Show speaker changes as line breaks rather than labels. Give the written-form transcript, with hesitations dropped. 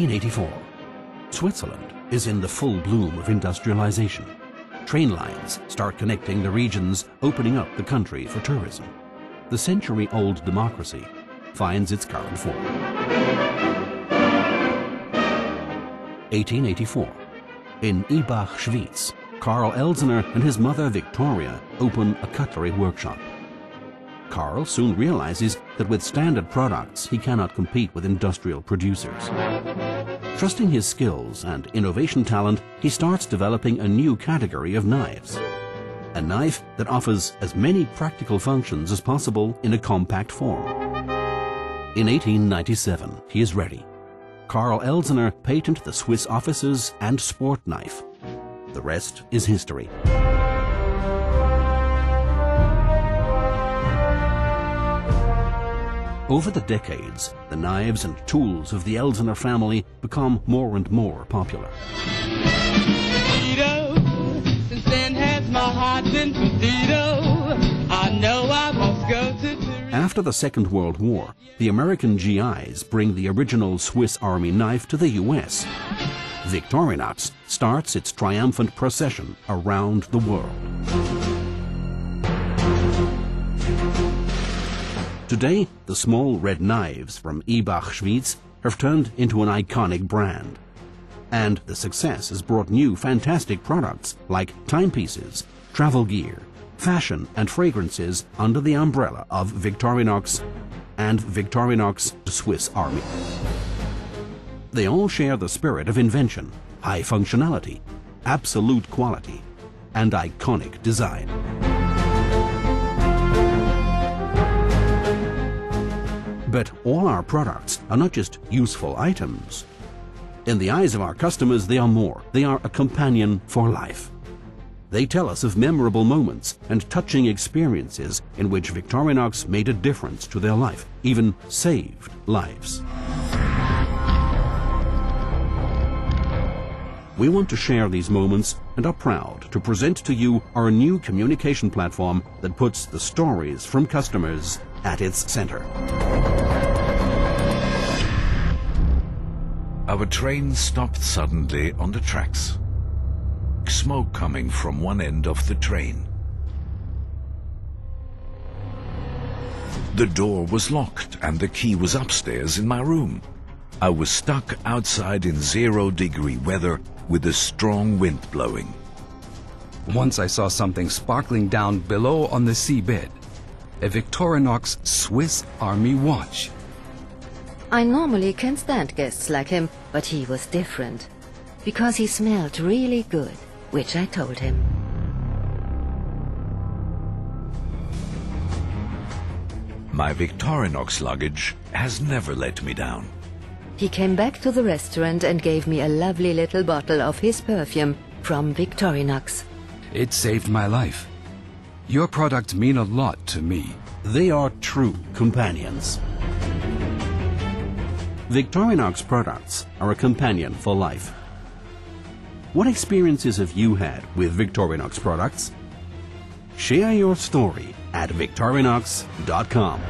1884. Switzerland is in the full bloom of industrialization. Train lines start connecting the regions, opening up the country for tourism. The century-old democracy finds its current form. 1884. In Ibach, Schwyz, Karl Elsener and his mother Victoria open a cutlery workshop. Karl soon realizes that with standard products he cannot compete with industrial producers. Trusting his skills and innovation talent, he starts developing a new category of knives. A knife that offers as many practical functions as possible in a compact form. In 1897, he is ready. Karl Elsener patented the Swiss offices and sport knife. The rest is history. Over the decades, the knives and tools of the Elsener family become more and more popular.
Since then has my heart been perdido. I know I must go to Torino.
After the Second World War, the American GIs bring the original Swiss Army knife to the US. Victorinox starts its triumphant procession around the world. Today, the small red knives from Ibach, Schwyz have turned into an iconic brand. And the success has brought new fantastic products like timepieces, travel gear, fashion and fragrances under the umbrella of Victorinox and Victorinox Swiss Army. They all share the spirit of invention, high functionality, absolute quality, and iconic design. But all our products are not just useful items. In the eyes of our customers, they are more. They are a companion for life. They tell us of memorable moments and touching experiences in which Victorinox made a difference to their life, even saved lives. We want to share these moments and are proud to present to you our new communication platform that puts the stories from customers at its center.
Our train stopped suddenly on the tracks. Smoke coming from one end of the train. The door was locked and the key was upstairs in my room. I was stuck outside in 0-degree weather with a strong wind blowing.
Once I saw something sparkling down below on the seabed. A Victorinox Swiss Army watch.
I normally can't stand guests like him, but he was different. Because he smelled really good, which I told him.
My Victorinox luggage has never let me down.
He came back to the restaurant and gave me a lovely little bottle of his perfume from Victorinox.
It saved my life. Your products mean a lot to me.
They are true companions. Victorinox products are a companion for life. What experiences have you had with Victorinox products? Share your story at Victorinox.com.